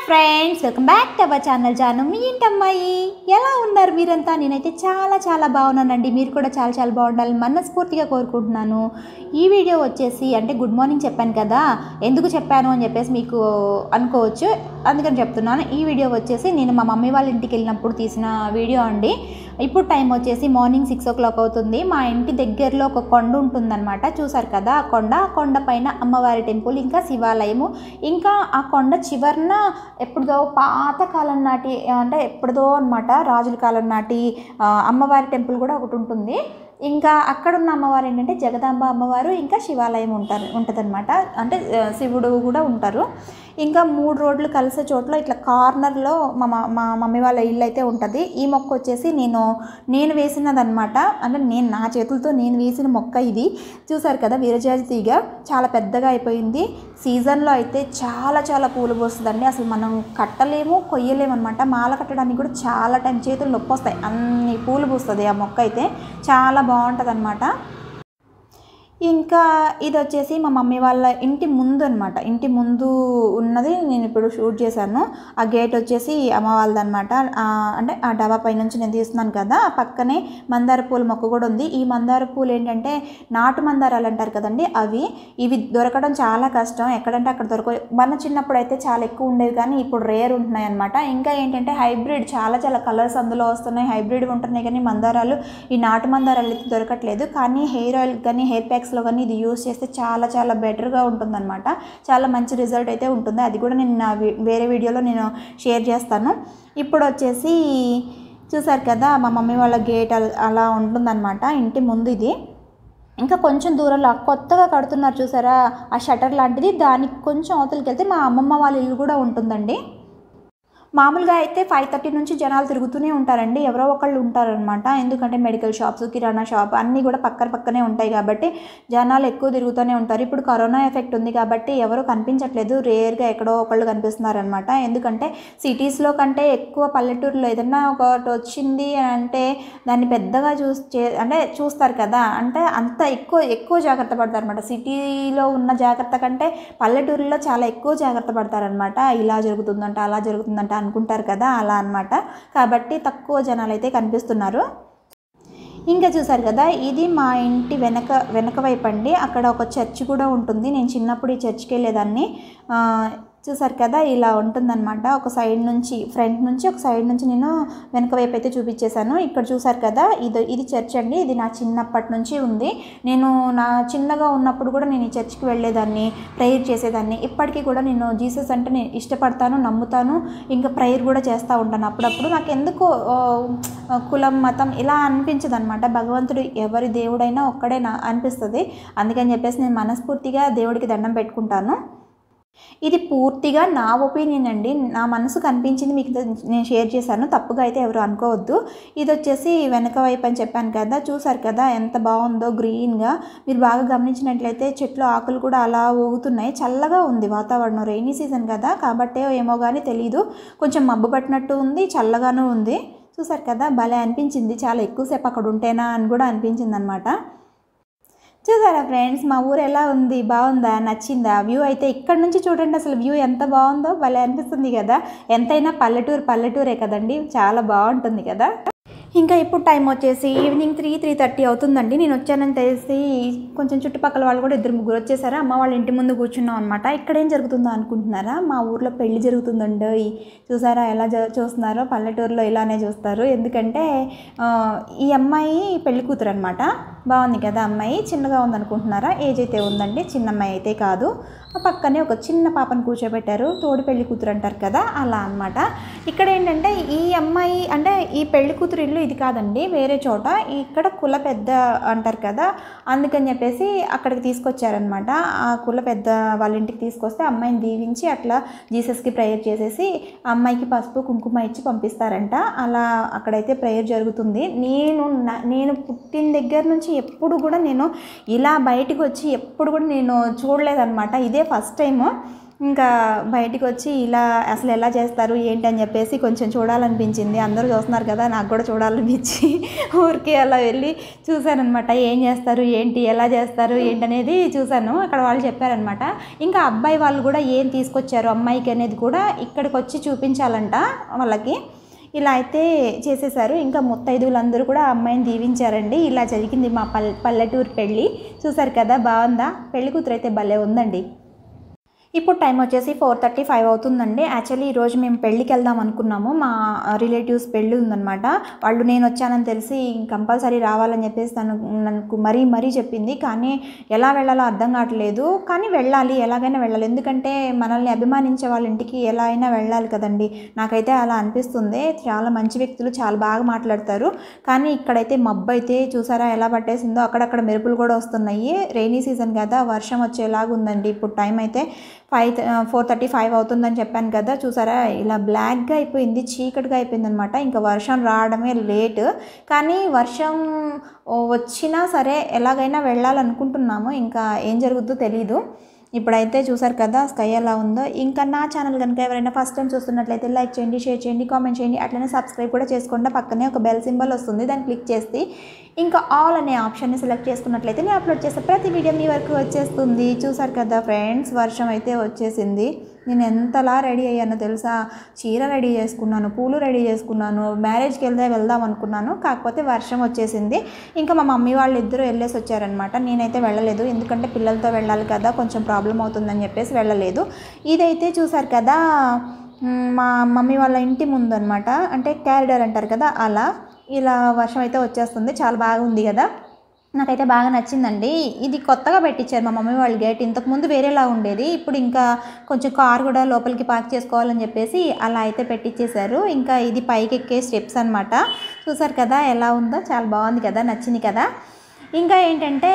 Friends, welcome back to our channel. Janu మీ ఇంటమ్మాయి. ఎలా ఉన్నారు మీరంతా? నేనైతే చాలా బాగున్నానండి. మీరు కూడా చాలా బాగుండాలని మనస్ఫూర్తిగా కోరుకుంటున్నాను. ఈ వీడియో వచ్చేసి అంటే గుడ్ మార్నింగ్ చెప్పాను కదా, ఎందుకు చెప్పాను అని చెప్పేసి మీకు అనుకోవచ్చు, అందుకని చెప్తున్నాను. ఈ వీడియో వచ్చేసి నేను మా మమ్మీ వాళ్ళ ఇంటికి వెళ్ళినప్పుడు తీసిన వీడియో అండి. ఇప్పుడు టైం వచ్చేసి మార్నింగ్ 6 o'clock అవుతుంది. మా ఇంటి దగ్గరలో ఒక కొండ ఉంటుందన్నమాట. చూసారు కదా ఆ కొండ పైన అమ్మవారి టెంపుల్, ఇంకా శివాలయము, ఇంకా ఆ కొండ చివరన ఎప్పుడుదో పాతకాలం నాటి అంటే ఎప్పుడుదో అనమాట రాజుల కాలం నాటి అమ్మవారి టెంపుల్ కూడా ఒకటి ఉంటుంది. ఇంకా అక్కడున్న అమ్మవారు ఏంటంటే జగదాంబ అమ్మవారు, ఇంకా శివాలయం ఉంటుందన్నమాట. అంటే శివుడు కూడా ఉంటారు. ఇంకా 3 రోడ్లు కలిసే చోట్ల ఇట్లా కార్నర్లో మా మమ్మీ వాళ్ళ ఇల్లు అయితే ఉంటుంది. ఈ మొక్క వచ్చేసి నేను వేసినదనమాట. అంటే నా చేతులతో నేను వేసిన మొక్క ఇది. చూసారు కదా విరజాజి తీగ చాలా పెద్దగా అయిపోయింది. సీజన్లో అయితే చాలా పూలు పోస్తుందండి. అసలు మనం కట్టలేము, కొయ్యలేము అనమాట. మాల కట్టడానికి కూడా చాలా టైం, చేతులు నొప్పి వస్తాయి, అన్ని పూలు పూస్తుంది ఆ మొక్క అయితే. చాలా బాగుంటుంది అనమాట. ఇంకా ఇది వచ్చేసి మా మమ్మీ వాళ్ళ ఇంటి ముందు అనమాట. ఇంటి ముందు ఉన్నది నేను ఇప్పుడు షూట్ చేశాను. ఆ గేట్ వచ్చేసి అమ్మ వాళ్ళది అనమాట. అంటే ఆ డబ్బా పై నుంచి నేను తీస్తున్నాను కదా, ఆ పక్కనే మందార పూల మొక్క కూడా ఉంది. ఈ మందార పూలు ఏంటంటే నాటు మందారాలు అంటారు కదండి, ఇవి దొరకడం చాలా కష్టం. ఎక్కడంటే అక్కడ దొరక. మన చిన్నప్పుడు అయితే చాలా ఎక్కువ ఉండేవి, కానీ ఇప్పుడు రేర్ ఉంటున్నాయి అనమాట. ఇంకా ఏంటంటే హైబ్రిడ్ చాలా కలర్స్ అందులో వస్తున్నాయి, హైబ్రిడ్ ఉంటున్నాయి. కానీ మందారాలు, ఈ నాటు మందారాలు అయితే దొరకట్లేదు. కానీ హెయిర్ ఆయిల్ కానీ హెయిర్ ప్యాక్స్లో కానీ ఇది యూస్ చేస్తే చాలా బెటర్గా ఉంటుందన్నమాట. చాలా మంచి రిజల్ట్ అయితే ఉంటుంది. అది కూడా నేను నా వేరే వీడియోలో నేను షేర్ చేస్తాను. ఇప్పుడు వచ్చేసి చూసారు కదా మా మమ్మీ వాళ్ళ గేట్ అలా ఉంటుందన్నమాట ఇంటి ముందు. ఇది ఇంకా కొంచెం దూరంలో కొత్తగా కడుతున్నారు చూసారా, ఆ షటర్ లాంటిది. దానికి కొంచెం అవతలకి వెళ్తే మా అమ్మమ్మ వాళ్ళ ఇల్లు కూడా ఉంటుందండి. మామూలుగా అయితే 5:30 నుంచి జనాలు తిరుగుతూనే ఉంటారండి. ఎవరో ఒకళ్ళు ఉంటారనమాట. ఎందుకంటే మెడికల్ షాప్స్, కిరాణా షాప్ అన్నీ కూడా పక్కనే ఉంటాయి కాబట్టి జనాలు ఎక్కువ తిరుగుతూనే ఉంటారు. ఇప్పుడు కరోనా ఎఫెక్ట్ ఉంది కాబట్టి ఎవరు కనిపించట్లేదు, రేర్గా ఎక్కడో ఒకళ్ళు కనిపిస్తున్నారనమాట. ఎందుకంటే సిటీస్లో కంటే ఎక్కువ పల్లెటూరులో ఏదన్నా ఒకటి వచ్చింది అంటే దాన్ని పెద్దగా చూస్తారు కదా, అంటే అంత ఎక్కువ జాగ్రత్త పడతారు అనమాట. సిటీలో ఉన్న జాగ్రత్త కంటే పల్లెటూరులో చాలా ఎక్కువ జాగ్రత్త పడతారనమాట. ఇలా జరుగుతుందంట, అలా జరుగుతుందంట అనుకుంటారు కదా, అలా అనమాట. కాబట్టి తక్కువ జనాలు అయితే కనిపిస్తున్నారు. ఇంకా చూసారు కదా ఇది మా ఇంటి వెనక వైపు అండి. అక్కడ ఒక చర్చ్ కూడా ఉంటుంది. నేను చిన్నప్పుడు ఈ చర్చ్కి వెళ్ళేదాన్ని. చూసారు కదా ఇలా ఉంటుందన్నమాట. ఒక సైడ్ నుంచి, ఫ్రంట్ నుంచి ఒక సైడ్ నుంచి నేను వెనక వైపు అయితే చూపించేశాను. ఇక్కడ చూసారు కదా ఇది చర్చ్ అండి. ఇది నా చిన్నప్పటి నుంచి ఉంది. నేను నా చిన్నగా ఉన్నప్పుడు కూడా నేను ఈ చర్చ్కి వెళ్ళేదాన్ని, ప్రేయర్ చేసేదాన్ని. ఇప్పటికీ కూడా నేను జీసస్ అంటే నేను ఇష్టపడతాను, నమ్ముతాను, ఇంకా ప్రేయర్ కూడా చేస్తూ ఉంటాను అప్పుడప్పుడు. నాకు ఎందుకో కులం, మతం ఇలా అనిపించదు అనమాట. భగవంతుడు ఎవరి దేవుడైనా ఒక్కడే అనిపిస్తుంది. అందుకని చెప్పేసి నేను మనస్ఫూర్తిగా దేవుడికి దండం పెట్టుకుంటాను. ఇది పూర్తిగా నా ఒపీనియన్ అండి. నా మనసుకు అనిపించింది మీకు నేను షేర్ చేశాను, తప్పుగా అయితే ఎవరు అనుకోవద్దు. ఇది వచ్చేసి వెనక వైపు అని చెప్పాను కదా, చూసారు కదా ఎంత బాగుందో గ్రీన్గా. మీరు బాగా గమనించినట్లయితే చెట్లు ఆకులు కూడా అలా ఊగుతున్నాయి. చల్లగా ఉంది వాతావరణం, రెయినీ సీజన్ కదా కాబట్టే ఏమో కానీ తెలీదు, కొంచెం మబ్బు పట్టినట్టు ఉంది, చల్లగానూ ఉంది. చూసారు కదా భలే అనిపించింది. చాలా ఎక్కువసేపు అక్కడ ఉంటేనా అని కూడా అనిపించింది అనమాట. చూసారా ఫ్రెండ్స్ మా ఊరు ఎలా ఉంది, బాగుందా, నచ్చిందా? వ్యూ అయితే ఇక్కడ నుంచి చూడండి, అసలు వ్యూ ఎంత బాగుందో, భలే అనిపిస్తుంది కదా. ఎంతైనా పల్లెటూరే కదండి, చాలా బాగుంటుంది కదా. ఇంకా ఇప్పుడు టైం వచ్చేసి ఈవినింగ్ 3:30 అవుతుందండి. నేను వచ్చానని తెలిసి కొంచెం చుట్టుపక్కల వాళ్ళు కూడా 2-3 వచ్చేసారా. అమ్మ వాళ్ళ ఇంటి ముందు కూర్చున్నాం అనమాట. ఇక్కడ ఏం జరుగుతుందో అనుకుంటున్నారా, మా ఊర్లో పెళ్లి జరుగుతుందండి. చూసారా ఎలా చూస్తున్నారో, పల్లెటూరులో ఇలానే చూస్తారు. ఎందుకంటే ఈ అమ్మాయి పెళ్లి కూతురు అనమాట. బాగుంది కదా అమ్మాయి. చిన్నగా ఉందనుకుంటున్నారా, ఏజ్ అయితే ఉందండి, చిన్న అమ్మాయి అయితే కాదు. పక్కనే ఒక చిన్న పాపను కూర్చోబెట్టారు, తోడి పెళ్లి కూతురు అంటారు కదా, అలా అనమాట. ఇక్కడ ఏంటంటే ఈ అమ్మాయి అంటే ఈ పెళ్లి కూతురు ఇల్లు ఇది కాదండి, వేరే చోట. ఇక్కడ కుల పెద్ద అంటారు కదా, అందుకని చెప్పేసి అక్కడికి తీసుకొచ్చారనమాట. ఆ కుల పెద్ద వాళ్ళ ఇంటికి తీసుకొస్తే అమ్మాయిని దీవించి అట్లా జీసస్కి ప్రేయర్ చేసేసి అమ్మాయికి పసుపు కుంకుమ ఇచ్చి పంపిస్తారంట. అలా అక్కడైతే ప్రేయర్ జరుగుతుంది. నేను పుట్టిన దగ్గర నుంచి ఎప్పుడు కూడా నేను ఇలా బయటకు వచ్చి ఎప్పుడు కూడా నేను చూడలేదన్నమాట. ఇదే ఫస్ట్ టైము. ఇంకా బయటికి వచ్చి ఇలా అసలు ఎలా చేస్తారు ఏంటి అని చెప్పేసి కొంచెం చూడాలనిపించింది. అందరూ చూస్తున్నారు కదా, నాకు కూడా చూడాలనిపించి ఊరికి అలా వెళ్ళి చూశానమాట. ఏం చేస్తారు ఏంటి, ఎలా చేస్తారు ఏంటనేది చూశాను. అక్కడ వాళ్ళు చెప్పారనమాట. ఇంకా అబ్బాయి వాళ్ళు కూడా ఏం తీసుకొచ్చారు అమ్మాయికి అనేది కూడా ఇక్కడికి వచ్చి చూపించాలంట వాళ్ళకి. ఇలా అయితే చేసేసారు. ఇంకా ముత్తైదువులందరూ కూడా అమ్మాయిని దీవించారండి. ఇలా జరిగింది మా పల్లెటూరు పెళ్ళి. చూసారు కదా, బాగుందా? పెళ్లి కూతురు అయితే భలే ఉందండి. ఇప్పుడు టైం వచ్చేసి 4:35 అవుతుందండి. యాక్చువల్లీ ఈరోజు మేము పెళ్ళికి వెళ్దాం అనుకున్నాము. మా రిలేటివ్స్ పెళ్ళి ఉందనమాట. వాళ్ళు నేను వచ్చానని తెలిసి కంపల్సరీ రావాలని చెప్పేసి నాకు మరీ చెప్పింది. కానీ ఎలా వెళ్ళాలో అర్థం కావట్లేదు. కానీ వెళ్ళాలి, ఎలాగైనా వెళ్ళాలి. ఎందుకంటే మనల్ని అభిమానించే వాళ్ళ ఇంటికి ఎలా అయినా వెళ్ళాలి కదండి. నాకైతే అలా అనిపిస్తుంది. చాలా మంచి వ్యక్తులు, చాలా బాగా మాట్లాడతారు. కానీ ఇక్కడైతే మబ్బు అయితే చూసారా ఎలా పట్టేసిందో. అక్కడక్కడ మెరుపులు కూడా వస్తున్నాయి. రెయినీ సీజన్ కదా, వర్షం వచ్చేలాగా ఉందండి. ఇప్పుడు టైం అయితే 4:35 అవుతుందని చెప్పాను కదా. చూసారా ఇలా బ్లాక్గా అయిపోయింది, చీకటిగా అయిపోయింది అనమాట. ఇంకా వర్షం రావడమే లేట్. కానీ వర్షం వచ్చినా సరే ఎలాగైనా వెళ్ళాలనుకుంటున్నాము. ఇంకా ఏం జరుగుతుందో తెలీదు. ఇప్పుడైతే చూసారు కదా స్కై ఎలా ఉందో. ఇంకా నా ఛానల్ కనుక ఎవరైనా ఫస్ట్ టైం చూస్తున్నట్లయితే లైక్ చేయండి, షేర్ చేయండి, కామెంట్ చేయండి. అట్లనే సబ్స్క్రైబ్ కూడా చేసుకోండి. పక్కనే ఒక బెల్ సింబల్ వస్తుంది, దాన్ని క్లిక్ చేసి ఇంకా ఆల్ అనే ఆప్షన్ని సెలెక్ట్ చేసుకున్నట్లయితే నేను అప్లోడ్ చేసే ప్రతి వీడియో మీ వరకు వచ్చేస్తుంది. చూసారు కదా ఫ్రెండ్స్, వర్షం అయితే వచ్చేసింది. నేను ఎంతలా రెడీ అయ్యానో తెలుసా? చీర రెడీ చేసుకున్నాను, పూలు రెడీ చేసుకున్నాను, మ్యారేజ్కి వెళ్దాం అనుకున్నాను. కాకపోతే వర్షం వచ్చేసింది. ఇంకా మా మమ్మీ వాళ్ళు ఇద్దరు వెళ్ళేసి వచ్చారనమాట. నేనైతే వెళ్ళలేదు, ఎందుకంటే పిల్లలతో వెళ్ళాలి కదా, కొంచెం ప్రాబ్లం అవుతుందని చెప్పేసి వెళ్ళలేదు. ఇదైతే చూసారు కదా మా మమ్మీ వాళ్ళ ఇంటి ముందు అనమాట. అంటే క్యారిడార్ అంటారు కదా, అలా ఇలా వర్షం అయితే వచ్చేస్తుంది. చాలా బాగుంది కదా, నాకైతే బాగా నచ్చిందండి. ఇది కొత్తగా పెట్టించారు మా మమ్మీ వాళ్ళ గేట్. ఇంతకుముందు వేరేలా ఉండేది. ఇప్పుడు ఇంకా కొంచెం కార్ కూడా లోపలికి పార్క్ చేసుకోవాలని చెప్పేసి అలా అయితే పెట్టించేశారు. ఇంకా ఇది పైకి ఎక్కే స్టెప్స్ అనమాట. చూసారు కదా ఎలా ఉందో, చాలా బాగుంది కదా, నచ్చింది కదా. ఇంకా ఏంటంటే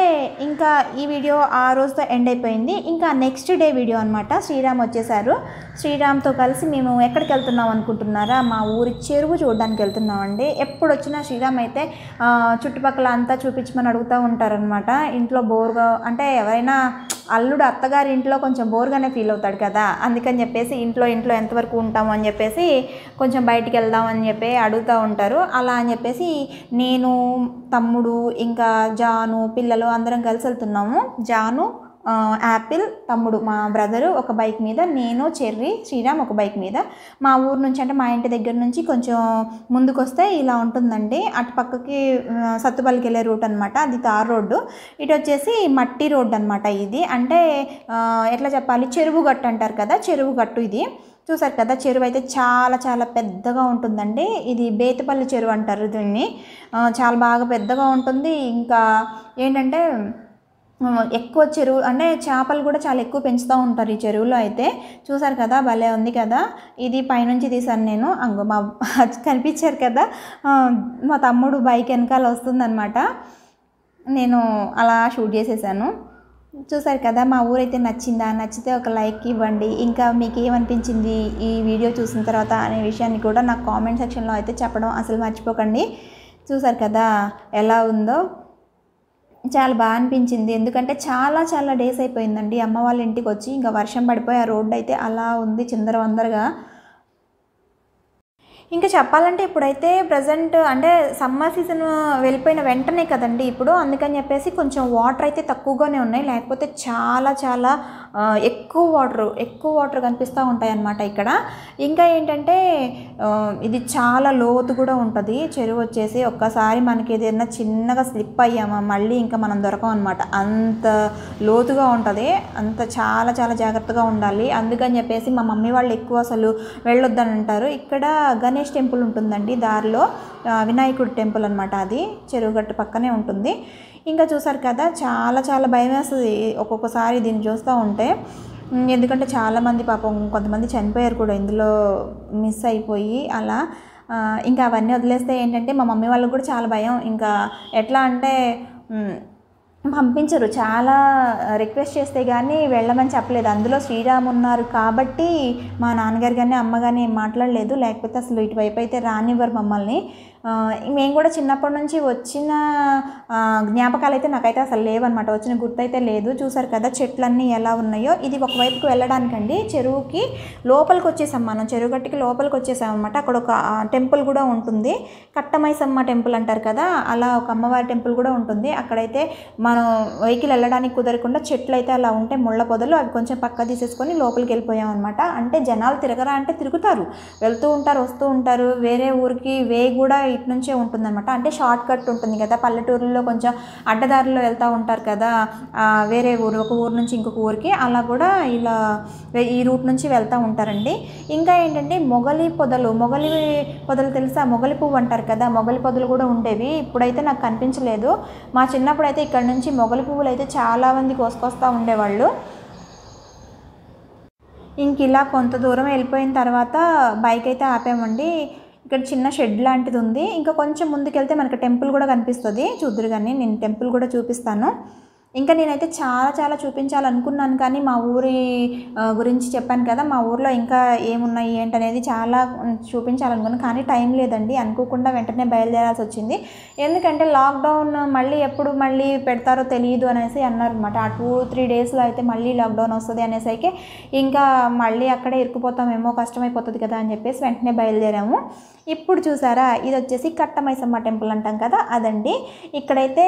ఇంకా ఈ వీడియో ఆ రోజుతో ఎండ్ అయిపోయింది. ఇంకా నెక్స్ట్ డే వీడియో అనమాట. శ్రీరామ్ వచ్చేసారు. శ్రీరామ్తో కలిసి మేము ఎక్కడికి వెళ్తున్నాం అనుకుంటున్నారా? మా ఊరి చెరువు చూడడానికి వెళ్తున్నామండి. ఎప్పుడు వచ్చినా శ్రీరామ్ అయితే చుట్టుపక్కల అంతా చూపించమని అడుగుతూ ఉంటారనమాట. ఇంట్లో బోర్గా అంటే ఎవరైనా అల్లుడు అత్తగారి ఇంట్లో కొంచెం బోర్గానే ఫీల్ అవుతాడు కదా, అందుకని చెప్పేసి ఇంట్లో ఎంతవరకు ఉంటాము అని చెప్పేసి కొంచెం బయటికి వెళ్దామని చెప్పి అడుగుతూ ఉంటారు. అలా అని చెప్పేసి నేను, తమ్ముడు, ఇంకా జాను, పిల్లలు అందరం కలిసి వెళ్తున్నాము. జాను, యాపిల్, తమ్ముడు మా బ్రదరు ఒక బైక్ మీద, నేను, చెర్రీ, శ్రీరామ్ ఒక బైక్ మీద. మా ఊరు నుంచి అంటే మా ఇంటి దగ్గర నుంచి కొంచెం ముందుకు వస్తే ఇలా ఉంటుందండి. అటు పక్కకి సత్తుపల్లికి వెళ్ళే రూట్ అనమాట. అది తార్ రోడ్డు. ఇటు వచ్చేసి మట్టి రోడ్డు అనమాట. ఇది అంటే ఎట్లా చెప్పాలి, చెరువు గట్టు అంటారు కదా, చెరువు గట్టు ఇది. చూసారు కదా, చెరువు అయితే చాలా చాలా పెద్దగా ఉంటుందండి. ఇది బేతపల్లి చెరువు అంటారు దీన్ని. చాలా బాగా పెద్దగా ఉంటుంది. ఇంకా ఏంటంటే ఎక్కువ చెరువు అంటే చేపలు కూడా చాలా ఎక్కువ పెంచుతూ ఉంటారు ఈ చెరువులో అయితే. చూసారు కదా, భలే ఉంది కదా. ఇది పైనుంచి తీసాను నేను. అంగో మా కనిపించారు కదా, మా తమ్ముడు బైక్ వెనకాల వస్తుందన్నమాట. నేను అలా షూట్ చేసేసాను. చూసారు కదా, మా ఊరైతే నచ్చిందా? నచ్చితే ఒక లైక్ ఇవ్వండి. ఇంకా మీకు ఏమనిపించింది ఈ వీడియో చూసిన తర్వాత అనే విషయాన్ని కూడా నాకు కామెంట్ సెక్షన్లో అయితే చెప్పడం అసలు మర్చిపోకండి. చూసారు కదా ఎలా ఉందో, చాలా బాగా అనిపించింది. ఎందుకంటే చాలా చాలా డేస్ అయిపోయిందండి అమ్మ వాళ్ళ ఇంటికి వచ్చి. ఇంకా వర్షం పడిపోయి ఆ రోడ్డు అయితే అలా ఉంది చిందరవందరగా. ఇంకా చెప్పాలంటే ఇప్పుడైతే ప్రజెంట్ అంటే సమ్మర్ సీజన్ వెళ్ళిపోయిన వెంటనే కదండి ఇప్పుడు, అందుకని చెప్పేసి కొంచెం వాటర్ అయితే తక్కువగానే ఉన్నాయి. లేకపోతే చాలా చాలా ఎక్కువ వాటర్ కనిపిస్తూ ఉంటాయి అన్నమాట ఇక్కడ. ఇంకా ఏంటంటే ఇది చాలా లోతు కూడా ఉంటుంది చెరువు వచ్చేసి. ఒక్కసారి మనకి ఏదైనా చిన్నగా స్లిప్ అయ్యామా మళ్ళీ ఇంకా మనం దొరకం అనమాట. అంత లోతుగా ఉంటుంది, అంత చాలా చాలా జాగ్రత్తగా ఉండాలి. అందుకని చెప్పేసి మా మమ్మీ వాళ్ళు ఎక్కువ అసలు వెళ్ళొద్దని అంటారు. ఇక్కడ గణేష్ టెంపుల్ ఉంటుందండి దారిలో, వినాయకుడి టెంపుల్ అనమాట. అది చెరువుగట్టు పక్కనే ఉంటుంది. ఇంకా చూసారు కదా, చాలా చాలా భయం వేస్తుంది ఒక్కొక్కసారి దీన్ని చూస్తూ ఉంటే. ఎందుకంటే చాలామంది పాపం కొంతమంది చనిపోయారు కూడా ఇందులో మిస్ అయిపోయి అలా. ఇంకా అవన్నీ వదిలేస్తే ఏంటంటే మా మమ్మీ వాళ్ళకి కూడా చాలా భయం. ఇంకా ఎట్లా అంటే పంపించరు, చాలా రిక్వెస్ట్ చేస్తే కానీ వెళ్ళమని చెప్పలేదు. అందులో శ్రీరామ్ ఉన్నారు కాబట్టి మా నాన్నగారు కానీ అమ్మ కానీ ఏం మాట్లాడలేదు. లేకపోతే అసలు ఇటువైపు అయితే రానివ్వరు మమ్మల్ని. మేము కూడా చిన్నప్పటి నుంచి వచ్చిన జ్ఞాపకాలు అయితే నాకైతే అసలు లేవన్నమాట, వచ్చిన గుర్తయితే లేదు. చూసారు కదా చెట్లన్నీ ఎలా ఉన్నాయో. ఇది ఒకవైపుకి వెళ్ళడానికండి, చెరువుకి లోపలికి వచ్చేసాం మనం, చెరువు గట్టికి లోపలికి వచ్చేసాం అనమాట. అక్కడ ఒక టెంపుల్ కూడా ఉంటుంది, కట్టమైసమ్మ టెంపుల్ అంటారు కదా, అలా ఒక అమ్మవారి టెంపుల్ కూడా ఉంటుంది. అక్కడైతే మనం వెహికల్ వెళ్ళడానికి కుదరకుండా చెట్లు అయితే అలా ఉంటే ముళ్ళ పొదలు, అవి కొంచెం పక్క తీసేసుకొని లోపలికి వెళ్ళిపోయాం అనమాట. అంటే జనాలు తిరగరా అంటే తిరుగుతారు, వెళ్తూ ఉంటారు, వస్తూ ఉంటారు. వేరే ఊరికి వే కూడా ఇటు నుంచే ఉంటుందన్నమాట. అంటే షార్ట్ కట్ ఉంటుంది కదా, పల్లెటూరులో కొంచెం అడ్డదారిలో వెళ్తూ ఉంటారు కదా, వేరే ఊరు, ఒక ఊరు నుంచి ఇంకొక ఊరికి, అలా కూడా ఇలా ఈ రూట్ నుంచి వెళ్తూ ఉంటారండి. ఇంకా ఏంటంటే మొగలి పొదలు తెలుసా, మొగలి పువ్వు అంటారు కదా, మొగలి పొదలు కూడా ఉండేవి. ఇప్పుడైతే నాకు కనిపించలేదు. మా చిన్నప్పుడు అయితే ఇక్కడ నుంచి మొగలి పువ్వులు అయితే చాలామంది కోసుకొస్తూ ఉండేవాళ్ళు. ఇంక ఇలా కొంత దూరం వెళ్ళిపోయిన తర్వాత బైక్ అయితే ఆపామండి. ఇక్కడ చిన్న షెడ్ లాంటిది ఉంది. ఇంకా కొంచెం ముందుకెళ్తే మనకి టెంపుల్ కూడా కనిపిస్తుంది, చూద్దురు కానీ నేను టెంపుల్ కూడా చూపిస్తాను. ఇంకా నేనైతే చాలా చూపించాలనుకున్నాను, కానీ మా ఊరి గురించి చెప్పాను కదా, మా ఊర్లో ఇంకా ఏమున్నాయి ఏంటనేది చాలా చూపించాలనుకున్నాను, కానీ టైం లేదండి. అనుకోకుండా వెంటనే బయలుదేరాల్సి వచ్చింది. ఎందుకంటే లాక్డౌన్ ఎప్పుడు మళ్ళీ పెడతారో తెలియదు అనేసి అన్నారనమాట. ఆ 2-3 డేస్లో అయితే మళ్ళీ లాక్డౌన్ వస్తుంది అనేసరికి ఇంకా మళ్ళీ అక్కడే ఇరుక్కుపోతామేమో, కష్టమైపోతుంది కదా అని చెప్పేసి వెంటనే బయలుదేరాము. ఇప్పుడు చూసారా, ఇది వచ్చేసి కట్టమైసమ్మ టెంపుల్ అంటాం కదా, అదండి. ఇక్కడైతే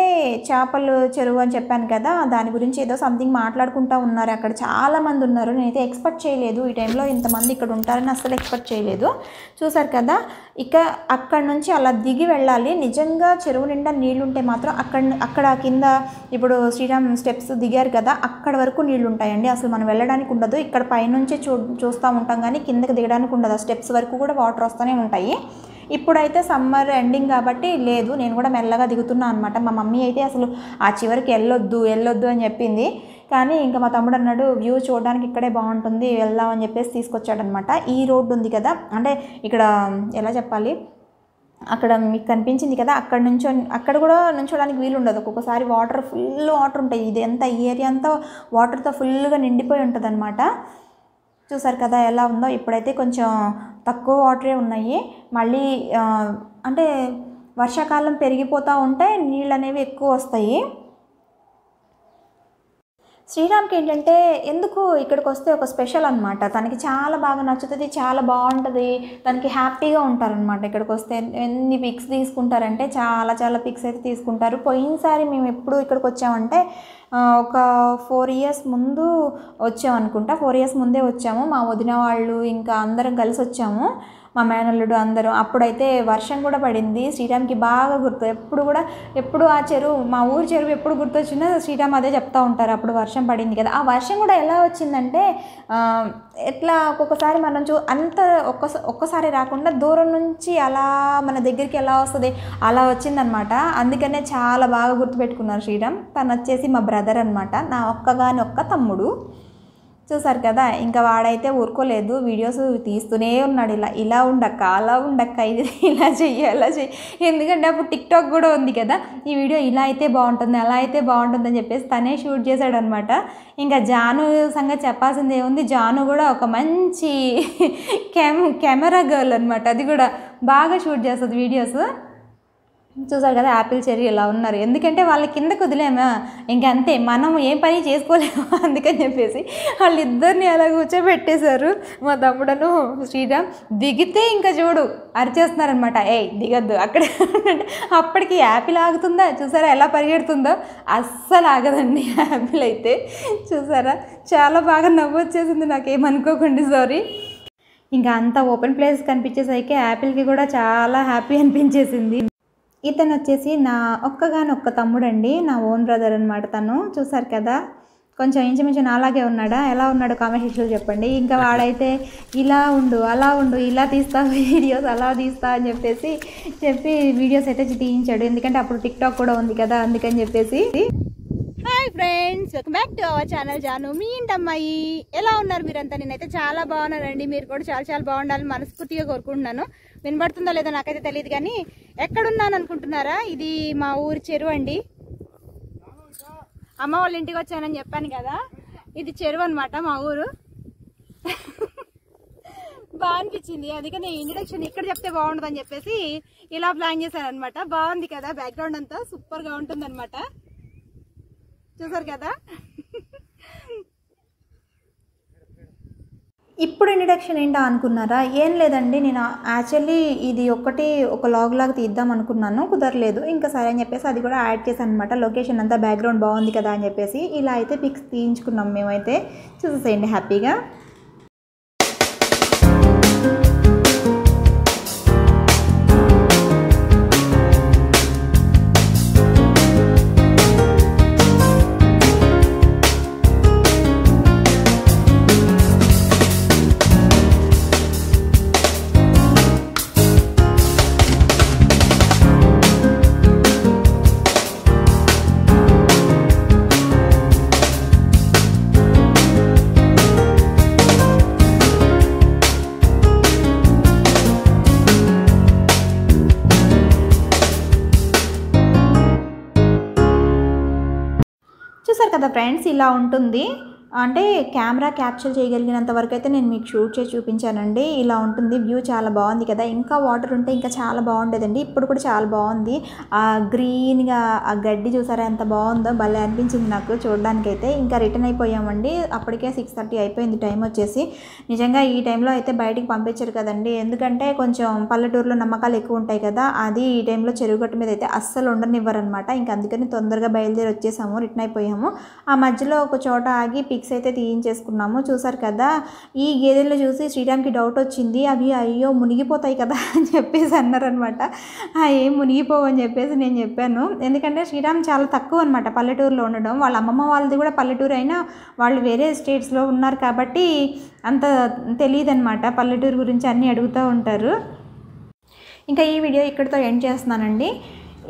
చేపలు చెరువు అని చెప్పాను కదా, దాని గురించి ఏదో సంథింగ్ మాట్లాడుకుంటూ ఉన్నారు. అక్కడ చాలామంది ఉన్నారు. నేనైతే ఎక్స్పెక్ట్ చేయలేదు ఈ టైంలో ఇంతమంది ఇక్కడ ఉంటారని, అస్సలు ఎక్స్పెక్ట్ చేయలేదు. చూసారు కదా, ఇక అక్కడ నుంచి అలా దిగి వెళ్ళాలి. నిజంగా చెరువు నిండా నీళ్ళు ఉంటే మాత్రం అక్కడ కింద ఇప్పుడు శ్రీరామ్ స్టెప్స్ దిగారు కదా, అక్కడ వరకు నీళ్ళు ఉంటాయండి. అసలు మనం వెళ్ళడానికి ఉండదు. ఇక్కడ పైనుంచే చూస్తూ ఉంటాం, కానీ కిందకి దిగడానికి ఉండదు. ఆ స్టెప్స్ వరకు కూడా వాటర్ వస్తూనే ఉంటాయి. ఇప్పుడైతే సమ్మర్ ఎండింగ్ కాబట్టి లేదు, నేను కూడా మెల్లగా దిగుతున్నాను అనమాట. మా మమ్మీ అయితే అసలు ఆ చివరికి వెళ్ళొద్దు అని చెప్పింది, కానీ ఇంకా మా తమ్ముడు అన్నాడు వ్యూ చూడడానికి ఇక్కడే బాగుంటుంది, వెళ్దామని చెప్పేసి తీసుకొచ్చాడనమాట. ఈ రోడ్డు ఉంది కదా, అంటే ఇక్కడ ఎలా చెప్పాలి, అక్కడ మీకు కనిపించింది కదా, అక్కడ కూడా నుంచోడానికి వీలు ఉండదు. ఒక్కొక్కసారి ఫుల్ వాటర్ ఉంటాయి. ఇది అంతా ఈ ఏరియా అంతా వాటర్తో ఫుల్గా నిండిపోయి ఉంటుంది అనమాట. చూసారు కదా ఎలా ఉందో. ఇప్పుడైతే కొంచెం తక్కువ వాటరే ఉన్నాయి. మళ్ళీ అంటే వర్షాకాలం పెరిగిపోతూ ఉంటే నీళ్ళు అనేవి ఎక్కువ వస్తాయి. శ్రీరామ్కి ఏంటంటే ఎందుకు ఇక్కడికి వస్తే ఒక స్పెషల్ అనమాట, తనకి చాలా బాగా నచ్చుతుంది, చాలా బాగుంటుంది, తనకి హ్యాపీగా ఉంటారనమాట. ఇక్కడికి వస్తే ఎన్ని పిక్స్ తీసుకుంటారంటే చాలా పిక్స్ అయితే తీసుకుంటారు. పోయినసారి మేము ఎప్పుడు ఇక్కడికి వచ్చామంటే ఒక 4 years ముందు వచ్చామనుకుంటా, 4 years ముందే వచ్చాము. మా వదిన వాళ్ళు ఇంకా అందరం కలిసి వచ్చాము, మా మేనల్లుడు అందరూ. అప్పుడైతే వర్షం కూడా పడింది. శ్రీరామ్కి బాగా గుర్తు, ఎప్పుడు ఆ చెరువు, మా ఊరి చెరువు ఎప్పుడు గుర్తొచ్చినా శ్రీరామ్ అదే చెప్తూ ఉంటారు, అప్పుడు వర్షం పడింది కదా. ఆ వర్షం కూడా ఎలా వచ్చిందంటే ఎట్లా ఒక్కొక్కసారి మనం అంత ఒక్కసారి రాకుండా దూరం నుంచి అలా మన దగ్గరికి ఎలా వస్తుంది అలా వచ్చిందనమాట. అందుకనే చాలా బాగా గుర్తుపెట్టుకున్నారు శ్రీరామ్. తను వచ్చేసి మా బ్రదర్ అనమాట, నా ఒక్క తమ్ముడు. చూసారు కదా, ఇంకా వాడైతే ఊరుకోలేదు, వీడియోస్ తీస్తూనే ఉన్నాడు. ఇలా ఉండక్క, అలా ఉండక్క, ఇది ఇలా చెయ్యి, అలా చెయ్యి. ఎందుకంటే అప్పుడు టిక్టాక్ కూడా ఉంది కదా, ఈ వీడియో ఇలా అయితే బాగుంటుంది, అలా అయితే బాగుంటుంది అని చెప్పేసి తనే షూట్ చేశాడనమాట. ఇంకా జాను సంగతి చెప్పాల్సింది ఏముంది, జాను కూడా ఒక మంచి కెమెరా గర్ల్ అనమాట. అది కూడా బాగా షూట్ చేస్తుంది వీడియోస్. చూసారు కదా యాపిల్ చెర్రీ ఇలా ఉన్నారు, ఎందుకంటే వాళ్ళ కిందకు వదిలేమా, ఇంకంతే మనం ఏం పని చేసుకోలేము, అందుకని చెప్పేసి వాళ్ళిద్దరిని అలా కూర్చోబెట్టేశారు. మా తమ్ముడను శ్రీరామ్ దిగితే ఇంకా చూడు అరిచేస్తున్నారనమాట, దిగద్దు అక్కడ. అప్పటికి యాపిల్ ఆగుతుందా, చూసారా ఎలా పరిగెడుతుందో, అస్సలు ఆగదండి యాపిల్ అయితే. చూసారా చాలా బాగా నవ్వు వచ్చేసింది, నాకేమనుకోకండి, సారీ. ఇంకా అంత ఓపెన్ ప్లేస్ కనిపించేసరికి యాపిల్కి కూడా చాలా హ్యాపీ అనిపించేసింది. ఇతను వచ్చేసి నా ఒక్క తమ్ముడు అండి, నా ఓన్ బ్రదర్ అనమాట తను. చూసారు కదా, కొంచెం ఇంచుమించు నాలాగే ఉన్నాడా, ఎలా ఉన్నాడు కామెంట్ సెక్షన్లో చెప్పండి. ఇంకా వాడైతే ఇలా ఉండు, అలా ఉండు, ఇలా తీస్తా వీడియోస్, అలా తీస్తా అని చెప్పి వీడియోస్ అయితే తీయించాడు. ఎందుకంటే అప్పుడు టిక్టాక్ కూడా ఉంది కదా, అందుకని చెప్పేసి. Hi friends, welcome back to our channel Janu మీ ఇంటమ్మాయి. ఎలా ఉన్నారు మీరంతా? నేనైతే చాలా బాగున్నానండి, మీరు కూడా చాలా బాగుండాలని మనస్ఫూర్తిగా కోరుకుంటున్నాను. వినబడుతుందో లేదో నాకైతే తెలియదు, కానీ ఎక్కడున్నాను అనుకుంటున్నారా, ఇది మా ఊరి చెరువు అండి. అమ్మ వాళ్ళ ఇంటికి వచ్చానని చెప్పాను కదా, ఇది చెరువు అనమాట మా ఊరు. బాగా అనిపించింది. అందుకని ఇంట్రడక్షన్ ఇక్కడ చెప్తే బాగుంటుందని చెప్పేసి ఇలా ప్లాన్ చేశాను అనమాట. బాగుంది కదా, బ్యాక్గ్రౌండ్ అంతా సూపర్ గా ఉంటుంది అనమాట. చూసారు కదా. ఇప్పుడు ఇంట్రడక్షన్ ఏంటా అనుకున్నారా? ఏం లేదండి, నేను యాక్చువల్లీ ఇది ఒక లాగ్ లాగా తీద్దాం అనుకున్నాను, కుదరలేదు. ఇంకా సరే అని చెప్పేసి అది కూడా యాడ్ చేశాను అనమాట. లొకేషన్ అంతా బ్యాక్గ్రౌండ్ బాగుంది కదా అని చెప్పేసి ఇలా అయితే పిక్స్ తీయించుకున్నాం మేమైతే. చూసేసేయండి హ్యాపీగా. చూసారు కదా ఫ్రెండ్స్, ఇలా ఉంటుంది. అంటే కెమెరా క్యాప్చర్ చేయగలిగినంత వరకు అయితే నేను మీకు షూట్ చేసి చూపించానండి. ఇలా ఉంటుంది వ్యూ, చాలా బాగుంది కదా. ఇంకా వాటర్ ఉంటే ఇంకా చాలా బాగుండేదండి. ఇప్పుడు కూడా చాలా బాగుంది. ఆ గ్రీన్గా ఆ గడ్డి చూసారా ఎంత బాగుందో, భలే అనిపించింది నాకు చూడడానికైతే. ఇంకా రిటర్న్ అయిపోయామండి. అప్పటికే 6:30 అయిపోయింది టైం వచ్చేసి. నిజంగా ఈ టైంలో అయితే బయటికి పంపించరు కదండి, ఎందుకంటే కొంచెం పల్లెటూరులో నమ్మకాలు ఎక్కువ ఉంటాయి కదా. అది ఈ టైంలో చెరువుగట్టు మీద అయితే అస్సలు ఉండనివ్వరు అనమాట. ఇంకా అందుకని తొందరగా బయలుదేరి వచ్చేసాము, రిటర్న్ అయిపోయాము. ఆ మధ్యలో ఒక చోట ఆగి పిక్స్ అయితే తీయించేసుకున్నాము. చూసారు కదా, ఈ గేదెలు చూసి శ్రీరామ్కి డౌట్ వచ్చింది. అవి అయ్యో మునిగిపోతాయి కదా అని చెప్పేసి అన్నారనమాట. ఏం మునిగిపోవు అని చెప్పేసి నేను చెప్పాను. ఎందుకంటే శ్రీరామ్ చాలా తక్కువ అనమాట పల్లెటూరులో ఉండడం. వాళ్ళ అమ్మమ్మ వాళ్ళది కూడా పల్లెటూరు అయినా వాళ్ళు వేరే స్టేట్స్లో ఉన్నారు కాబట్టి అంత తెలియదు అనమాట. పల్లెటూరు గురించి అన్నీ అడుగుతూ ఉంటారు. ఇంకా ఈ వీడియో ఇక్కడితో ఎండ్ చేస్తున్నానండి.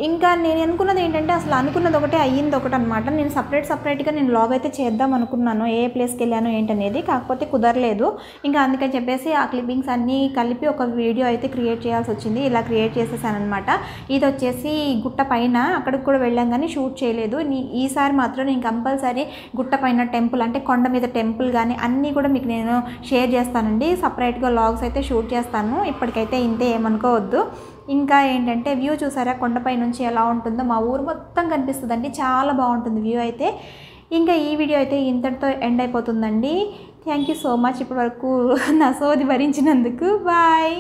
ఇంకా నేను అనుకున్నది ఏంటంటే, అసలు అనుకున్నది ఒకటే అయ్యింది ఒకటి అనమాట. నేను సపరేట్గా నేను లాగ్ అయితే చేద్దాం అనుకున్నాను, ఏ ప్లేస్కి వెళ్ళాను ఏంటనేది. కాకపోతే కుదరలేదు. ఇంకా అందుకని చెప్పేసి ఆ క్లిప్పింగ్స్ అన్నీ కలిపి ఒక వీడియో అయితే క్రియేట్ చేయాల్సి వచ్చింది. ఇలా క్రియేట్ చేసేసాను అనమాట. ఇది వచ్చేసి గుట్ట పైన, అక్కడికి కూడా వెళ్ళాం కానీ షూట్ చేయలేదు. ఈసారి మాత్రం నేను కంపల్సరీ గుట్ట పైన టెంపుల్, అంటే కొండ మీద టెంపుల్ కానీ అన్నీ కూడా మీకు నేను షేర్ చేస్తానండి. సపరేట్గా లాగ్స్ అయితే షూట్ చేస్తాను. ఇప్పటికైతే ఇంతే, ఏమనుకోవద్దు. ఇంకా ఏంటంటే వ్యూ చూసారా, కొండపై నుంచి ఎలా ఉంటుందో, మా ఊరు మొత్తం కనిపిస్తుందండి. చాలా బాగుంటుంది వ్యూ అయితే. ఇంకా ఈ వీడియో అయితే ఇంతటితో ఎండ్ అయిపోతుందండి. థ్యాంక్ యూ సో మచ్ ఇప్పటి వరకు నా సోది భరించినందుకు. బాయ్.